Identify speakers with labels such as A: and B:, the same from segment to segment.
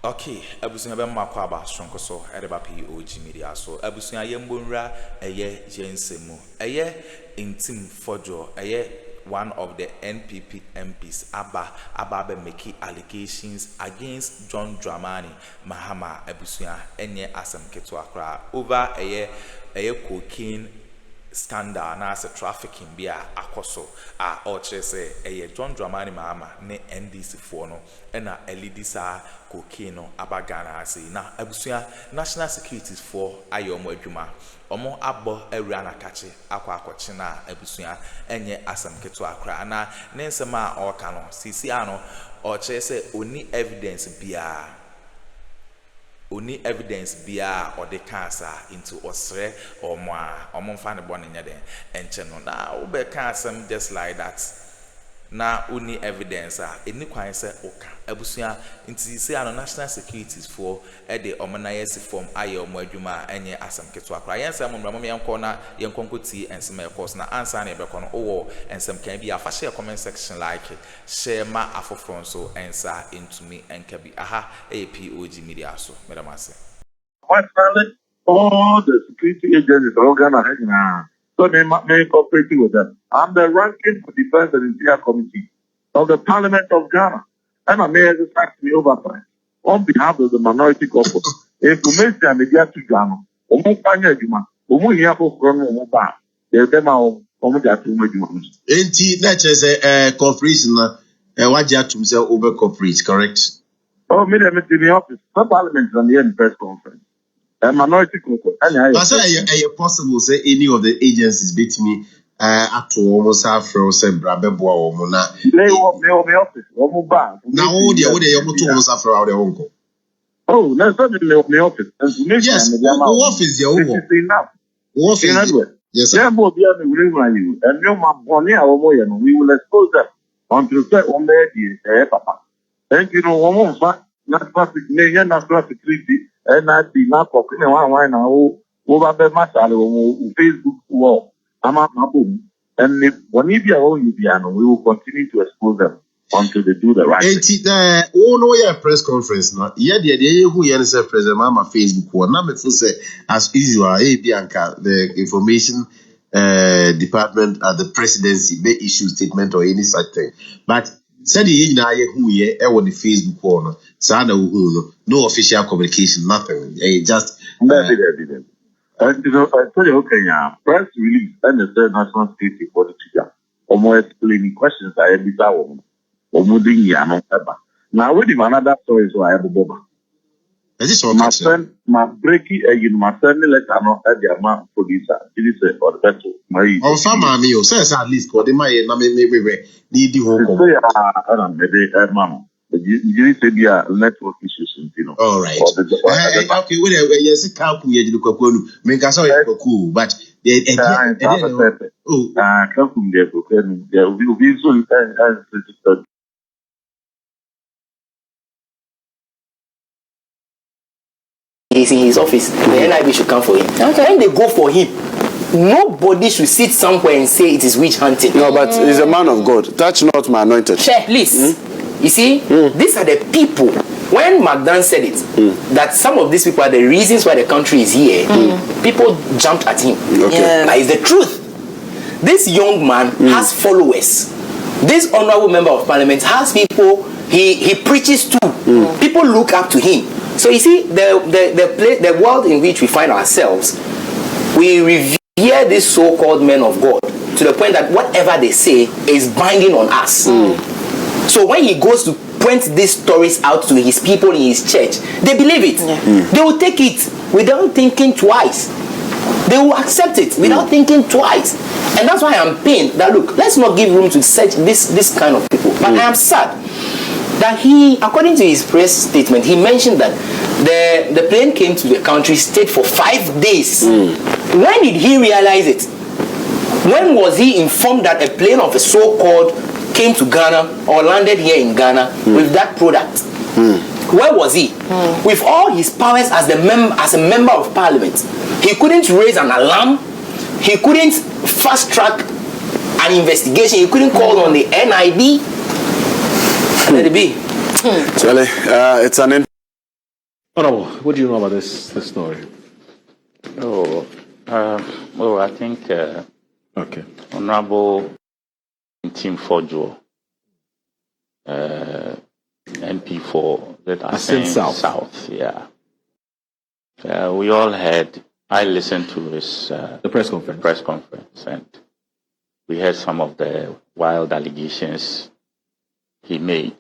A: Okay, abusunya be makwa ba sonko so edeba POG Media so abusunya yembonra eye jensemu eye Ntim Fordjour eye one of the NPP MPs aba be making allegations against John Dramani Mahama abusunya enye asem keto akra over eye cocaine scandal na as a trafficking bia akoso or say John Dramani Mahama ne NDC for no na elidisa cocaine no abagana ase na abusuya national securities for ayomo adwuma omo abo awura na kache akwakoche na abusuya enye asam keto akra na ne nsema oka no sisi ano or say oni evidence or the cancer into osre or more find born in yade and channel now be cancer just like that na only evidence any kwan say oka abusuya nti say an national securities for the omanayesi form ayo mo adwuma enye asam keto akra yensa mo mra mo yenko na yenkonkoti ensema course na answer na be kono owo ensem kan bi afa share comment section like share ma afofron so answer into me enkabi aha POG Media so madam ase
B: quite frankly all the security agencies are organized now. So they cooperating with them. I'm the ranking for defense and interior committee of the Parliament of Ghana. And I may exercise me oversight on behalf of the minority corpus. Information and media to Ghana.
C: Cooperation what you to say over cooperate, correct?
B: Oh, me in the office. The Parliament is on the press conference. A minority corpus.
C: But is possible say any of the agencies beat me at almost after say Brabebo or Mona.
B: They office.
C: Now all the almost after our uncle.
B: Oh, that's not the office.
C: Yes, office your own. Office. Yes, sir.
B: And you, my bonnie, we will expose them until say on the papa. Thank you, no one fact, national security, and I did not copy one now over the matter on Facebook wall. I'm at my boom. And if one of your own we will continue to expose them until they do the right thing.
C: No, yeah, press conference. No, yeah, the who you say President Mama Facebook one. Now, me say as usual, Bianca, the information department at the presidency may issue statement or any such thing. But said the na who ye on the Facebook one. Sana who no official communication, nothing. Just
B: and you know, I tell you, okay, yeah, press release and the third national security for the teacher. Almost explaining questions I have with our moving ya ever. Now, with him another story, so I have a boba. My friend, my breaky, my friend, let her know at the amount police, this or the vessel. My
C: family, says at least, what they might maybe need the home.
B: Maybe, mama. You say there are network issues, you know.
C: All right. Okay, well, yes, can't you look up make us cool, but
D: he's in his office. The NIB should come for him. Okay. When they go for him, nobody should sit somewhere and say it is witch hunting.
E: No, but he's a man of God. Touch not my anointed.
D: Share, please. You see, these are the people. When McDonald said it, that some of these people are the reasons why the country is here, people jumped at him.
E: Okay. Yeah.
D: That is the truth. This young man has followers. This honorable member of parliament has people he preaches to. People look up to him. So you see, the world in which we find ourselves, we revere these so-called men of God to the point that whatever they say is binding on us. So when he goes to point these stories out to his people in his church, they believe it. They will take it without thinking twice. They will accept it without thinking twice. And that's why I'm pained that, look, let's not give room to such this kind of people. But I am sad that he, according to his press statement, he mentioned that the plane came to the country, stayed for 5 days. When did he realize it? When was he informed that a plane of a so-called came to Ghana or landed here in Ghana with that product? Where was he? With all his powers as a member of parliament, he couldn't raise an alarm. He couldn't fast track an investigation. He couldn't call on the NIB. Let it be.
E: Charlie, it's an
F: Honorable, what do you know about this story?
G: I think
F: Okay.
G: Honorable Ntim Fordjour, MP for the South, yeah. We all heard. I listened to his
F: the press conference.
G: And we heard some of the wild allegations he made.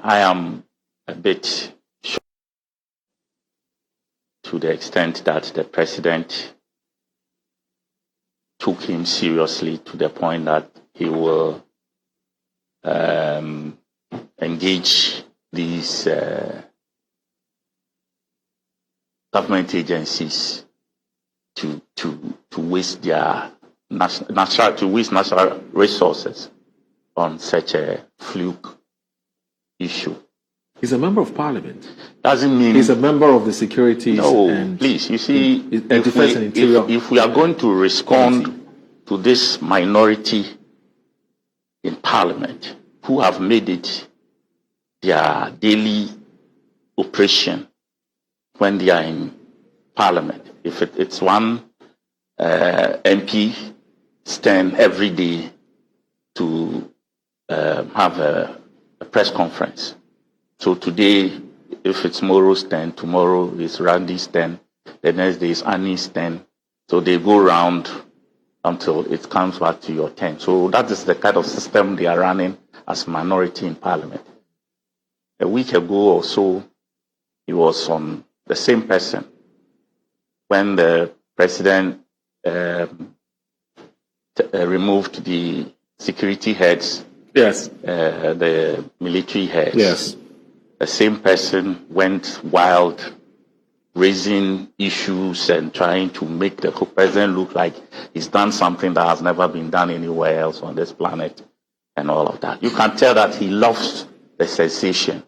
G: I am a bit shocked to the extent that the president took him seriously to the point that he will engage these government agencies to waste their national resources on such a fluke issue.
F: He's a member of parliament.
G: Doesn't mean
F: he's a member of the securities.
G: No,
F: and
G: please. You see,
F: defense and interior.
G: If we are going to respond to this minority in parliament who have made it their daily operation when they are in parliament, if it's one MP stand every day to have a press conference. So today, if it's Moro's turn, tomorrow is Randy's turn, the next day is Annie's turn. So they go round until it comes back to your turn. So that is the kind of system they are running as minority in parliament. A week ago or so, he was on the same person when the president removed the security heads,
F: yes,
G: the military heads.
F: Yes.
G: The same person went wild, raising issues and trying to make the president look like he's done something that has never been done anywhere else on this planet and all of that. You can tell that he loves the sensation.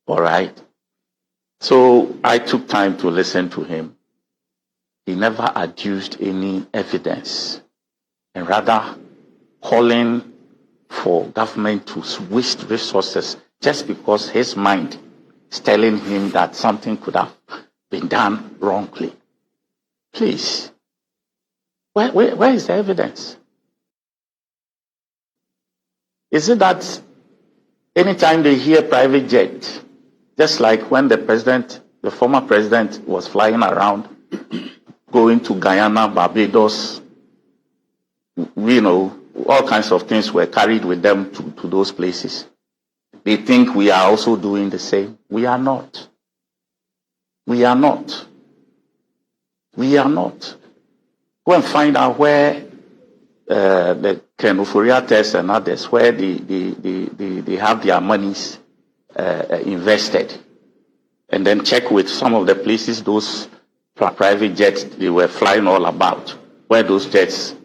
G: All right? So I took time to listen to him. He never adduced any evidence, and rather calling for government to waste resources just because his mind is telling him that something could have been done wrongly. Please, where is the evidence? Is it that anytime they hear private jet, just like when the former president was flying around, going to Guyana, Barbados, all kinds of things were carried with them to those places. They think we are also doing the same. We are not. We are not. We are not. Go and find out where the Kenuforiates and others, where they have their monies invested. And then check with some of the places those private jets they were flying all about, where those jets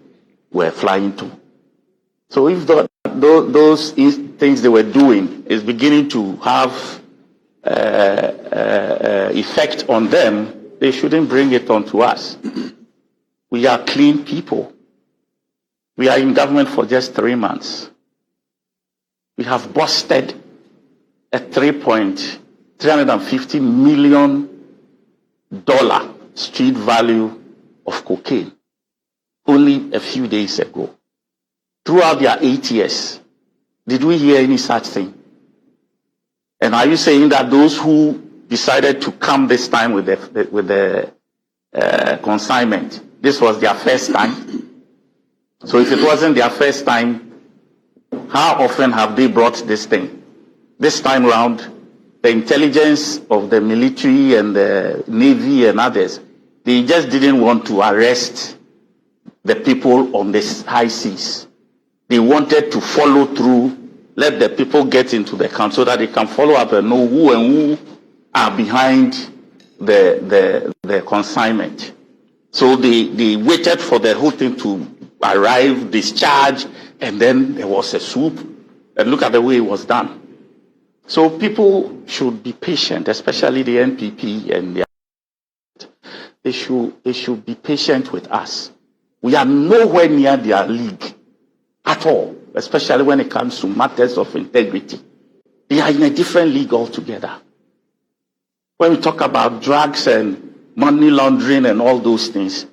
G: were flying to. So if those things they were doing is beginning to have effect on them, they shouldn't bring it onto us. We are clean people. We are in government for just 3 months. We have busted a $350 million street value of cocaine only a few days ago. Throughout their 8 years, did we hear any such thing? And are you saying that those who decided to come this time with the consignment, this was their first time? So if it wasn't their first time, how often have they brought this thing? This time round, the intelligence of the military and the navy and others, they just didn't want to arrest the people on the high seas. They wanted to follow through, let the people get into the camp so that they can follow up and know who are behind the consignment. So they waited for the whole thing to arrive, discharge, and then there was a swoop. And look at the way it was done. So people should be patient, especially the NPP and they should be patient with us. We are nowhere near their league at all, especially when it comes to matters of integrity. They are in a different league altogether. When we talk about drugs and money laundering and all those things,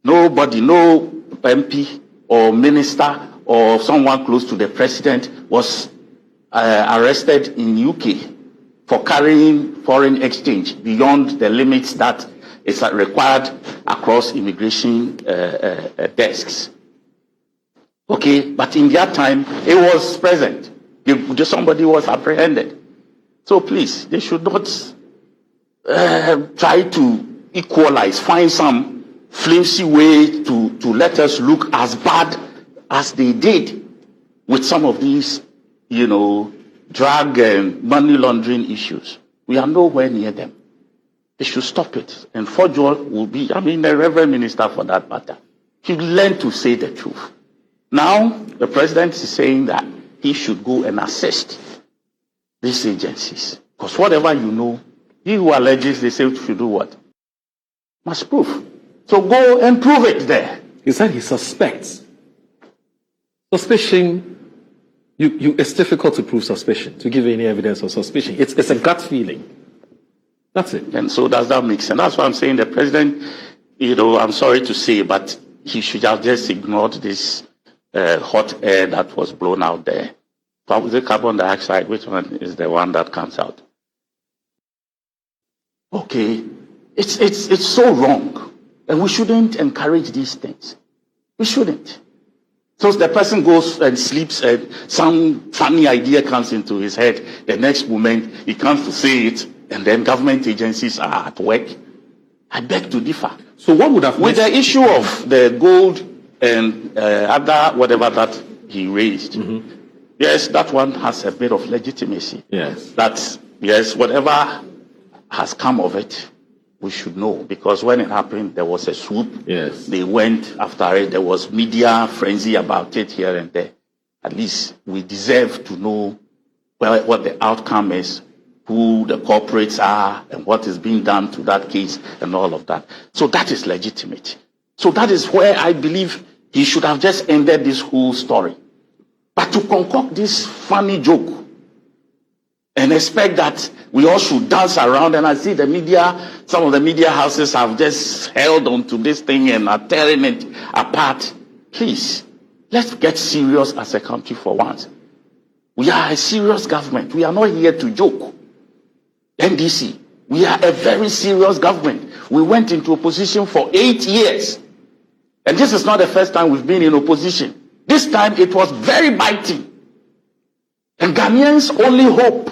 G: nobody, no MP or minister or someone close to the president was arrested in UK for carrying foreign exchange beyond the limits that is required across immigration desks. Okay, but in that time, it was present. Somebody was apprehended. So please, they should not try to equalize, find some flimsy way to let us look as bad as they did with some of these, drug and money laundering issues. We are nowhere near them. They should stop it. And Fordjour will be, the Reverend Minister for that matter. He learn to say the truth. Now, the President is saying that he should go and assist these agencies. Because whatever you know, he who alleges they say should do what? Must prove. So go and prove it there.
F: He said he suspects. Suspicion, it's difficult to prove suspicion, to give any evidence of suspicion. It's a gut feeling. That's it.
G: And so does that make sense? That's why I'm saying the President, I'm sorry to say, but he should have just ignored this hot air that was blown out there. The carbon dioxide, which one is the one that comes out? Okay, it's so wrong. And we shouldn't encourage these things. We shouldn't. So the person goes and sleeps and some funny idea comes into his head. The next moment he comes to say it and then government agencies are at work. I beg to differ.
F: So what would have...
G: With the issue of the gold and other whatever that he raised, yes, that one has a bit of legitimacy.
F: Yes.
G: That, yes, whatever has come of it, we should know, because when it happened, there was a swoop.
F: Yes.
G: They went after it. There was media frenzy about it here and there. At least we deserve to know what the outcome is, who the corporates are, and what is being done to that case, and all of that. So that is legitimate. So that is where I believe he should have just ended this whole story. But to concoct this funny joke and expect that we all should dance around, and I see the media, some of the media houses have just held on to this thing and are tearing it apart. Please, let's get serious as a country for once. We are a serious government. We are not here to joke. NDC, we are a very serious government. We went into opposition for 8 years. And this is not the first time we've been in opposition. This time it was very biting. And Ghanaians' only hope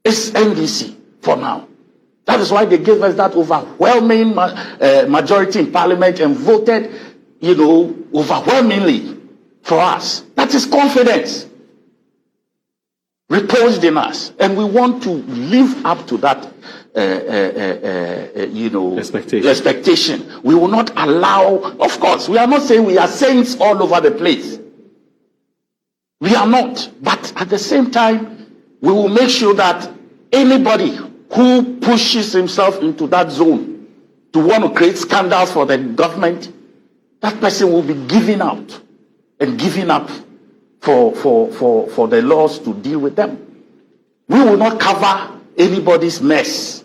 G: is NDC for now. That is why they gave us that overwhelming majority in Parliament and voted, overwhelmingly for us. That is confidence reposed in us. And we want to live up to that, expectation. We will not allow, of course, we are not saying we are saints all over the place. We are not. But at the same time, we will make sure that anybody who pushes himself into that zone to want to create scandals for the government, that person will be giving out and giving up for the laws to deal with them. We will not cover anybody's mess.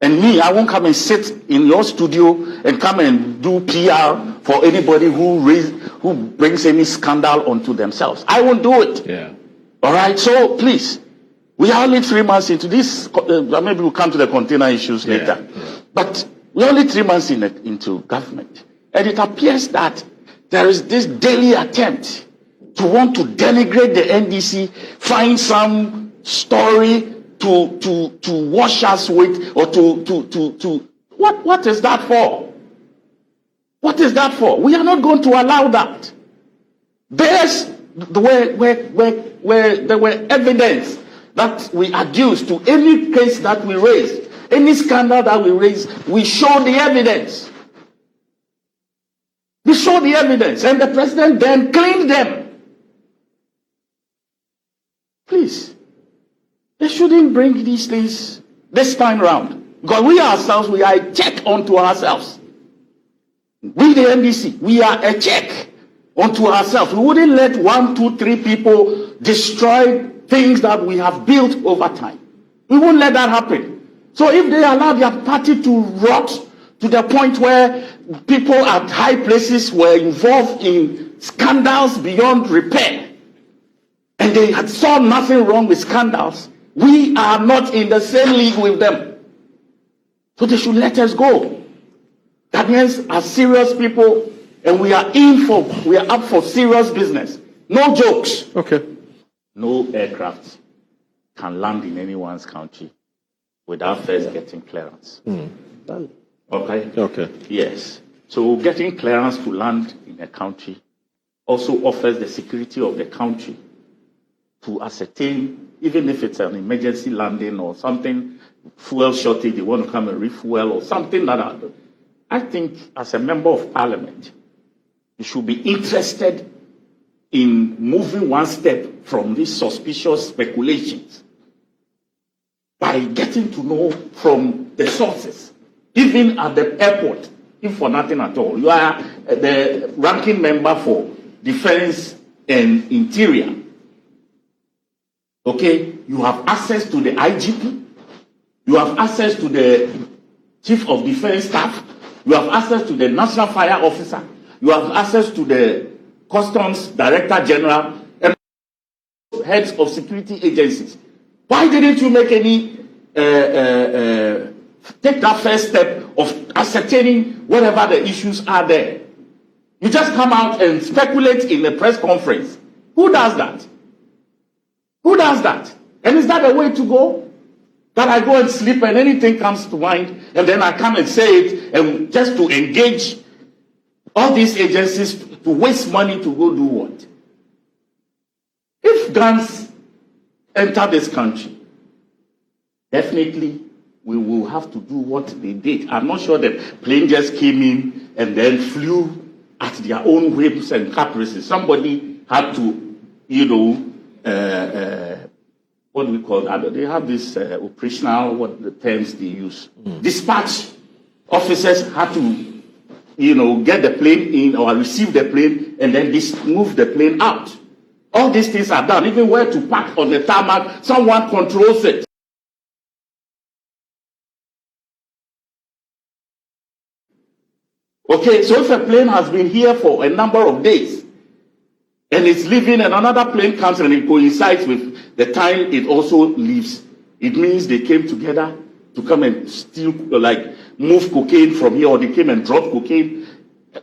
G: And me, I won't come and sit in your studio and come and do PR for anybody who brings any scandal onto themselves. I won't do it.
F: Yeah.
G: All right. So please, we are only 3 months into this. Maybe we'll come to the container issues later. Yeah. But we're only 3 months into government, and it appears that there is this daily attempt to want to denigrate the NDC, find some story to wash us with, or to what is that for? What is that for? We are not going to allow that. There's where there were evidence that we adduced to any case that we raised, any scandal that we raised, we show the evidence. We show the evidence, and the president then cleaned them. Please, they shouldn't bring these things this time round. Because we ourselves, we are a check onto ourselves. We, the NDC, we are a check onto ourselves. We wouldn't let 1, 2, 3 people destroy things that we have built over time. We won't let that happen. So if they allow their party to rot to the point where people at high places were involved in scandals beyond repair, and they had saw nothing wrong with scandals, we are not in the same league with them. So they should let us go. That means as serious people, and we are up for serious business. No jokes.
F: Okay.
G: No aircraft can land in anyone's country without first getting clearance. Okay?
F: Okay.
G: Yes. So getting clearance to land in a country also offers the security of the country to ascertain, even if it's an emergency landing or something, fuel shortage, they want to come and refuel or something like that. I think as a member of parliament, you should be interested in moving one step from these suspicious speculations by getting to know from the sources, even at the airport, if for nothing at all. You are the ranking member for Defense and Interior. Okay, you have access to the IGP, you have access to the Chief of Defense Staff, you have access to the National Fire Officer, you have access to the Customs Director General, and heads of security agencies. Why didn't you make any, take that first step of ascertaining whatever the issues are there? You just come out and speculate in a press conference. Who does that? Who does that? And is that the way to go? That I go and sleep and anything comes to mind and then I come and say it and just to engage all these agencies to waste money to go do what? If guns enter this country, definitely we will have to do what they did. I'm not sure that plane just came in and then flew at their own whims and caprices. Somebody had to, what do we call that? They have this operational, what the terms they use. Dispatch officers had to, get the plane in or receive the plane and then move the plane out. All these things are done. Even where to park on the tarmac, someone controls it. Okay, so if a plane has been here for a number of days and it's leaving and another plane comes and it coincides with the time it also leaves, it means they came together to come and steal, move cocaine from here, or they came and dropped cocaine.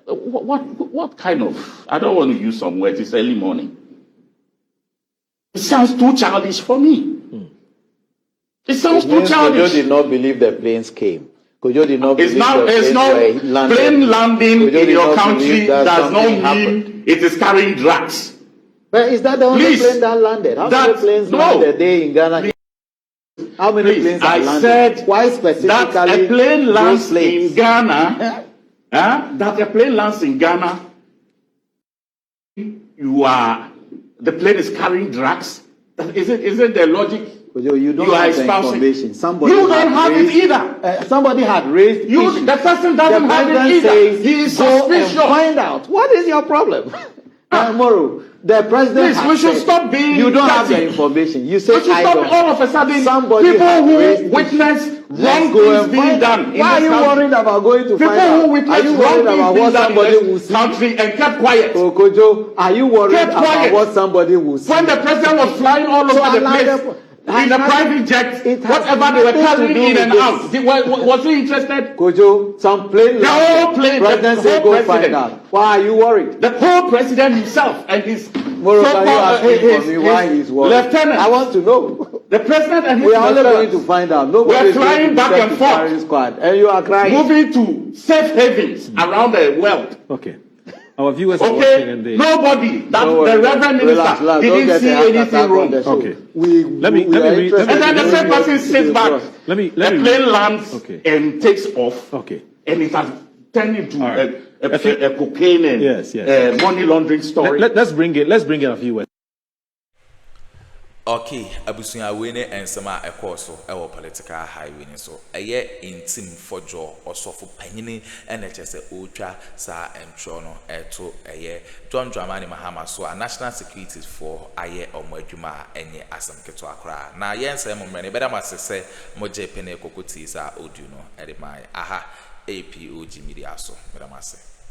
G: What kind of, I don't want to use some words, it's early morning. It sounds too childish for me. It sounds too childish.
H: Kojo did not believe the planes came. Kojo did not believe
G: plane landing in your country does not mean it is carrying drugs.
H: But is that the only plane that landed? How many planes landed a day in Ghana? How many planes landed?
G: Said
H: why specifically
G: that a plane lands in Ghana. That a plane lands in Ghana. The plane is carrying drugs. Is it the logic?
H: You don't have the information. Somebody
G: you don't have it either.
H: Somebody had raised issues.
G: The person doesn't have it either.
H: Says,
G: he is
H: go
G: suspicious.
H: And find out. What is your problem? Moro, the president.
G: Please, we should stop being.
H: You don't have the information. You say
G: we should stop all of a sudden.
H: Somebody
G: people who witness wrong things being done.
H: Why are you worried about going to find out?
G: People who witness wrong things being done in this country and kept quiet.
H: Kojo, are you worried about what somebody will see?
G: When the president was flying all over the place. In the private jet, whatever they were carrying in and out, was he interested?
H: Kojo, some plane.
G: The whole plane.
H: President said go find out. Why are you worried?
G: The whole president himself and his
H: Moro, can you ask me why he's worried?
G: Lieutenant.
H: I want to know.
G: The president and his
H: we are only going to find out. Nobody
G: is flying back and forth.
H: Squad, and you are crying.
G: Moving to safe havens around the world.
F: Okay. Our viewers are watching and they...
G: Nobody, the Reverend Minister, didn't see anything wrong.
F: Okay. Let me read.
G: And then the same person sits back. The plane lands and takes off.
F: Okay.
G: And it has turned into a cocaine and money laundering story.
F: Let's bring in a viewers.
A: Okay, abusunya we ne ensema ekọ so ewo political highway ni so eye Ntim Fordjour osofo panyini ene chese otwa sa entro no eto eye John Dramani Mahama so a national security for aye omo adwuma enye asem keto akra na yense mo mre ne beda masese mo je pene kokoti sa audio no ede mai aha POG Media so beda masese